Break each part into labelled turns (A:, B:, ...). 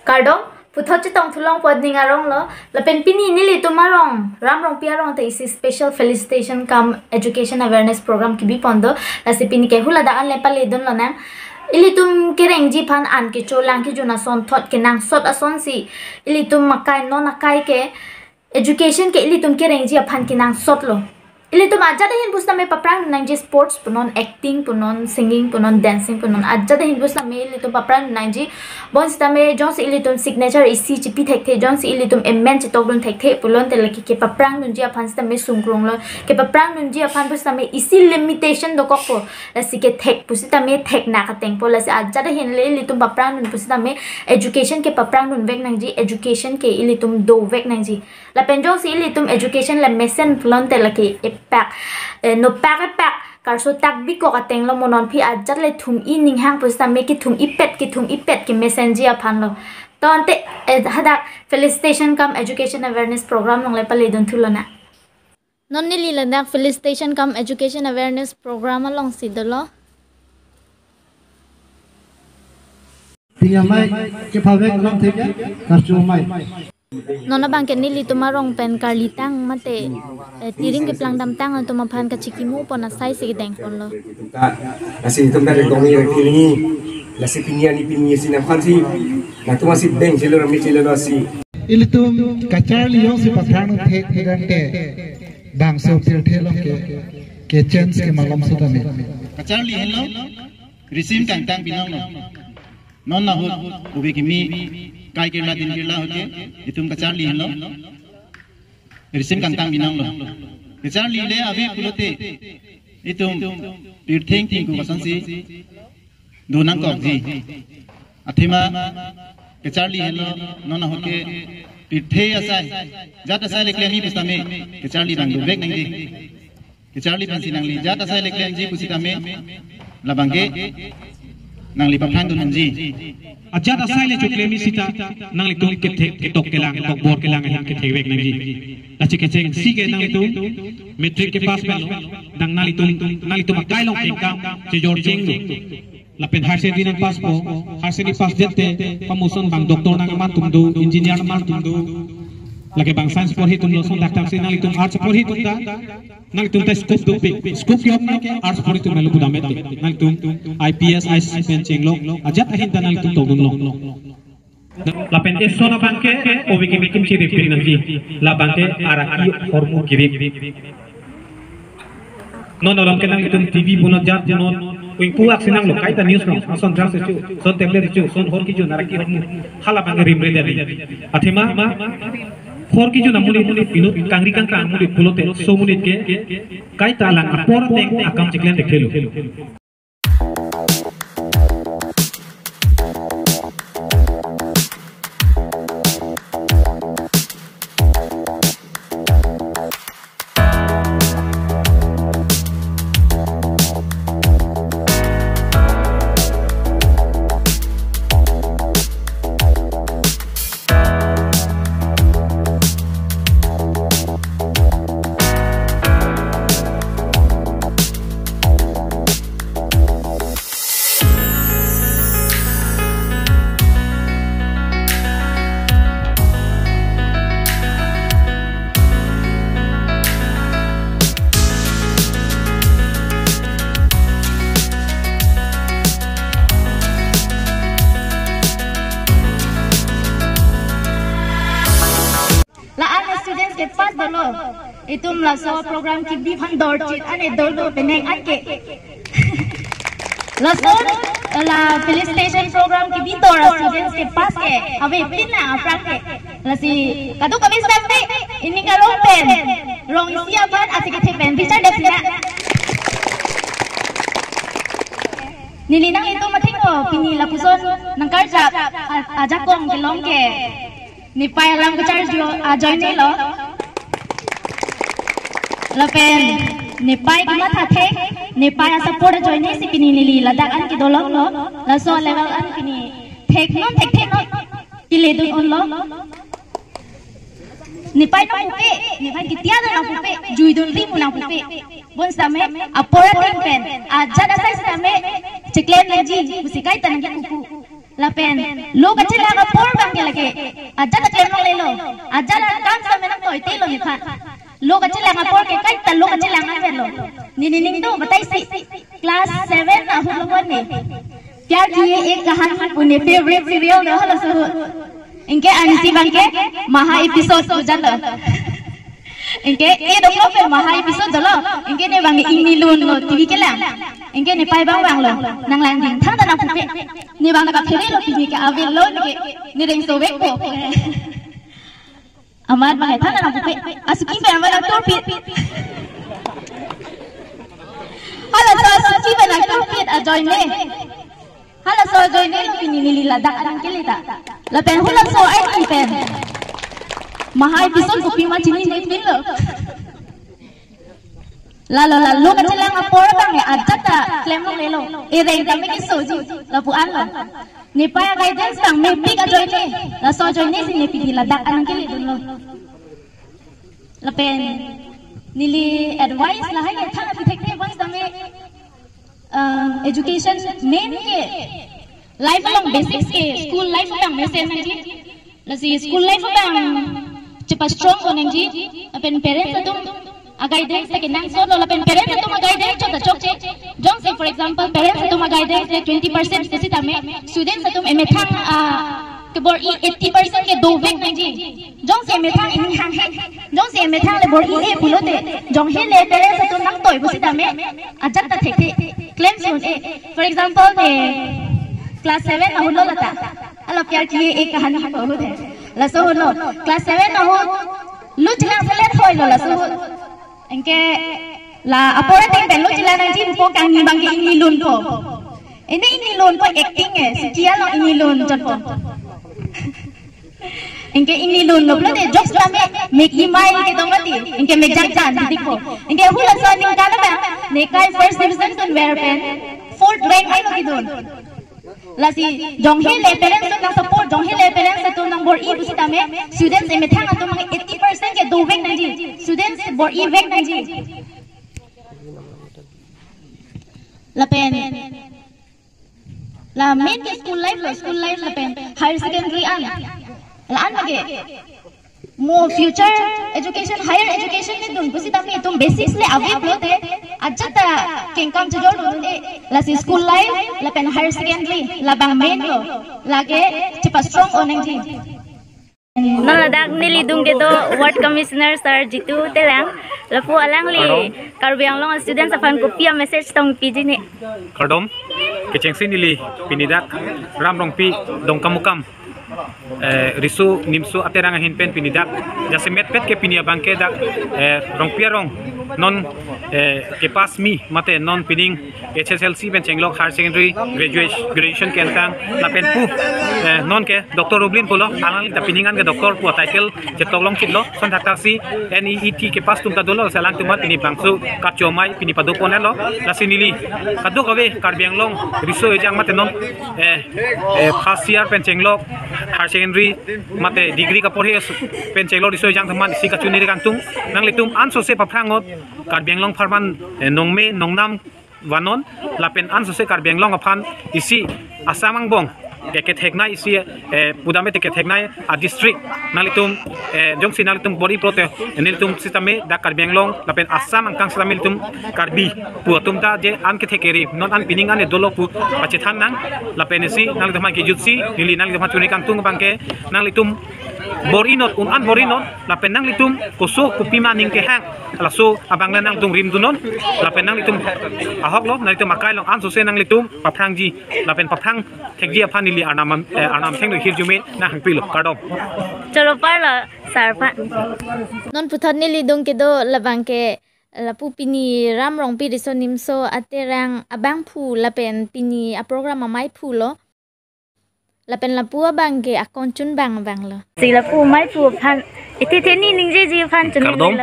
A: Kardong puthot chitong thulong podning arong lo lapen pini nili tumarong ramrong piarong te isi special felicitation come education awareness program ki bi pondo la si pini ke hula da an le pale don lo na ilitum kereng ji phan an ke cholang ki juna son thot ke nang sot ason si ilitum makai no nakai ke education ke ilitum kereng ji phan ki nang sot lo ilitum aja da hin busna me paprang nang ji sports punon acting punon singing punon dancing punon aja da hin busna me ilitum paprang nang ji bon sta me jons ilitum signature isi chi pi thek the jons ilitum emen chi toglun thek the pulon te laki ke paprang nun ji aphan sta me sungkrong lo ke paprang nun ji aphan busna me isi limitation do kokpo la si ke thek pusita me thek na ka teng po la si aja da hin le ilitum paprang nun pusita me education ke paprang nun vek nang ji education ke ilitum do vek nang ji la penjong si ilitum education la mesen pulon te laki pak no pak karso tak bi ko kateng lo monon phi ajat le thum I ning hang pusta me ki thum ipet ki messenger aphan lo to ante hada felicitation come education awareness program nong le pale don thulona non ni lila nak felicitation come education awareness program along sidolo
B: pingamai ke phawek long theke karcho mai
A: nona bangket nili tumarong pen karlitang mate tiring ke plang dam tang to maphan ka chikimu pona sai se deng pon lo
C: nasi tum dari dongi kini nasi pinya ni sinam khansi na tu masih deng jelo rami jelo si
B: ilitum kachar liyo si paprang thek thegante bang so tir thelong ke chance ke malom sudame
D: kachar li hello receive tang tang binong non na ho ubi kimi kai ke la din ke la hoke itum kachar li hello receive tang tang binong lo kachar li le abe kulote itum pirtheng ting ku kasansi dunang kok ji athima kachar li hello non na hoke pirthe asai jat asai lekle ni pustame kachar li bang do vek nang ji kachar li pansi nang li jat asai lekle ji pusitame labangge nang li paphang dun ji
E: ajat asai le chukle mi sita nang li tung ke tok ke lang tok bor ke lang hin ke thewek nang ji achi ke cheng si ke nang li tung metric ke pass pe lo nang nang li tung kai long ke kam che jor cheng la pen har se din pass po har se ni pass jette promotion bang doctor nang man tum do engineer man tum do lagi bang science por hi tum lo son daktar se nang li tung arts por hi tum da nang tum ta scope do pe scope yom na ke arts por hi tum lo budame nang tum IPS IS pen cheng lo ajat hin ta nang tum to dun lo la pen te sona banke o vi kimi kim chi referin nang ji la banke araki hormu kibi non orang kenang itu TV puno jat non wing puak sinang lo kaita news no son dras chu son tablet chu son hor ki ju naraki hormu hala bang rimre dari athema hor ki ju namuni pinu kangri kang muli pulote so munit ke kaita lang apor teng akam chiklen dekhelo
A: ke pas dolo itum la sawa program ki bi phan dor chit ane dor do peneng ake la la felicitation program ki bi dor students ke pas ke ave pina aprak ke la si kadu kami sampai ini kalau pen rong isia ban asik ke pen bisa desina nilinang itu mating ko pini la puson nang karja aja kong ke long ke ni payang ke charge yo join ni lo lapen ni pay ki matha the ni pay support join ni si pini lili ladak an ki dolong lo la so level an pini thek non ki le dun on lo ni pay na pupe ni pay ki tiada na pupe jui dun ri mu na pupe bon same apora tin pen aja da sai same chiklen leji musikai tan ki kuku
F: lapen lo kacila ka por bang ke lagi aja tak lem le lo aja la kan sa menang toy te lo ni kha lo kacila ka por ke kai ta lo kacila nga ver lo ni ning do batai si class 7 na hu lo ni प्यार किए एक कहानी उन्हें favourite serial न हलो सो इनके अंसी बन के महा एपिसोड हो जाता इनके ये दोनों पे महा एपिसोड दलो इनके ने बंगे इंगी लून लो टीवी के लां इनके ने पाई बांग लो नंगलांग दिन थां तना पुपे ने बांग का फेरे लो टीवी के अवे लो ने रिंग सो वेक को अमार बांगे थां तना पुपे असुकी पे अमला तो पी हलो सो असुकी पे ना तो पी अजॉय में Hala so join ni pinili lada ang kilita. La pen hula so ai pen. Maha episode ko pima chini ni pin lo. La lo ka chilang apor bang aja ta claim lo le lo. E dai ta me ki so ji la pu an lo. Ni pa guidance tang me pi ka join ni. La so join ni sin ni pinili lada ang kilita lo. La pen nili advice la hai thana protect once ta me education main के lifelong basics के school life में मैसेज नहीं लसी school life में चुप strong होने जी अपन parents तुम guidance के नंग सो लो अपन parents तुम guidance चुप चुप चे don't say for example parents तुम guidance 20% किसी टाइम students तुम एम थांग के बोर 80% के दो वेक नहीं जी don't say एम थांग इन थांग don't say एम थांग ले बोर ए पुलो दे don't हे ले parents तुम नंग तोय किसी टाइम अजत ता थे claim सुन for example ने class 7 ना हुलो लता अल्लाह प्यार किए एक कहानी बहुत है लसो हुलो class 7 ना हो लुचना फलेट होय लो लसो इनके ला अपोरा टिंग पे लुचला ना जी पो कांगी बांगी इंगी लून को इने इंगी लून को एक्टिंग है सिकिया लो इंगी लून जट को इनके इंगी लून लो प्ले जोक्स ला में मेकी माई के दोंगती इनके में जान जान दिखो इनके हुलो सो निंग काना में नेकाई फर्स्ट डिवीजन तुन वेर पेन फोर्थ रैंक आई लो की दोन लसी जोंगे ले पेरेंट्स तो ना सपोर्ट जोंगे ले पेरेंट्स तो नंबर ई बुसिता में स्टूडेंट्स में थांगा तो मंगे 80% के दो वेक नहीं जी स्टूडेंट्स बोर ई वेक नहीं जी लपेन ला मेन के स्कूल लाइफ लपेन हायर सेकेंडरी आन लगे more future education higher education में तुम बुसिता में तुम basics ले अवे बोलते अच्छा ता किंगकम जोड़ बोलते लासी स्कूल लाइफ लपेन हायर सेकेंडरी लाबांग मेन लो लागे चिपा स्ट्रॉन्ग ओनेंग जी
A: Naladak nili dung gitu ward commissioner sir jitu telang lapu alang li karbiang long student safan kopia message tong piji ni
E: Kardom kecengsi nili pinidak ram rong pi dong kamukam risu nimsu aterang hin pen pinidak jase metpet ke pinia bangke dak rong pierong non ke pas mi mate non pining HSLC ben chenglok higher secondary graduation keltang la pen pu non ke Dr. Rublin pulo anal ta piningan ke doktor pu title jetok long chitlo son taksi NEET ke pas tum ta dolo salang tumat pini bangsu kachomai pini padopon lo la sinili kaduk ave karbiang long risu ejang mate non first year pen chenglok higher secondary mate degree ka porhe pen chenglok risu ejang thaman si ka chuni kantung nang litum anso se paprangot karbiang long farman nongme nongnam wanon lapen anso se karbiang long aphan isi asamang bong ke thekna isi pudame te thekna a district nalitum jongsi nalitum body prote nalitum sisteme da karbiang long lapen asam angkang sisteme litum karbi puatum ta je an ke thekeri non an pining an dolo pu pachithan nang lapen isi nalitum ke jutsi nili nalitum chuni kantung bangke nalitum borinot an borinot lapen nang litum koso kupima ning ke hang laso abang nang tung rim dunon lapen nang litum ahok lo nalitum akai long an so se nang litum paprang ji lapen paprang thekji aphan nili anam thenglo hirjume na hangpilo kardom
A: chalo parla sarpa non puthon nili dung ke do labang ke lapu pini ram rong pi riso nimso aterang abang phu lapen pini a program mai phu lo lapen lapu abang ke akon chun bang lo si lapu mai phu phan ite theni ningje ji phan chun
G: kardom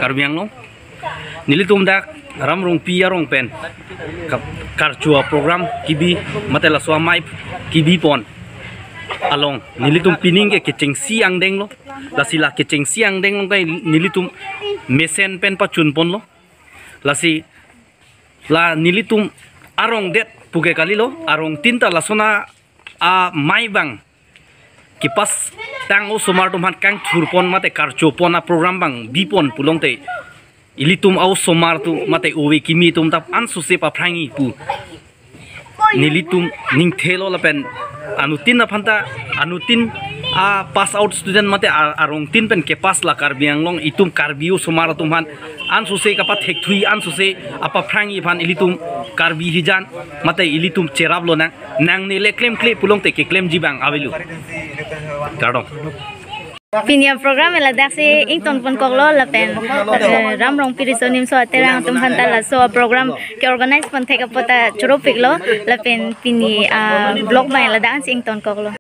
G: karbiang lo nili tum dak ram rong pi rong pen karchua program kibi matela so mai kibi pon along nilitum pining ke kecheng siang deng lo lasila kecheng siang deng lo kai nilitum mesen pen pachun pon lo lasi la nilitum arong det puke kali lo arong tinta lasona mai bang kipas tang o somar tum han kang thurpon mate karchopon a program bang bipon pulong te ilitum au somar tu mate owe kimi tum tap an su se pa phrangi pu nilitum ning thelo lapen anutin na phanta anutin a pass out student mate arong tin pen ke pass la karbiang long itum karbiu somar tum han an su se kapat hek thui an su se apa phrangi phan ilitum karbi hijan mate ilitum cherablo na nang ne le claim pulong te ke claim jibang avelu kardong
A: Pinya program la daksi ington pon koklo la pen ramrong pirisonim so terang tum hanta la so program ke organize pon theka pota churo piklo la pen pini blog mai la dance ington koklo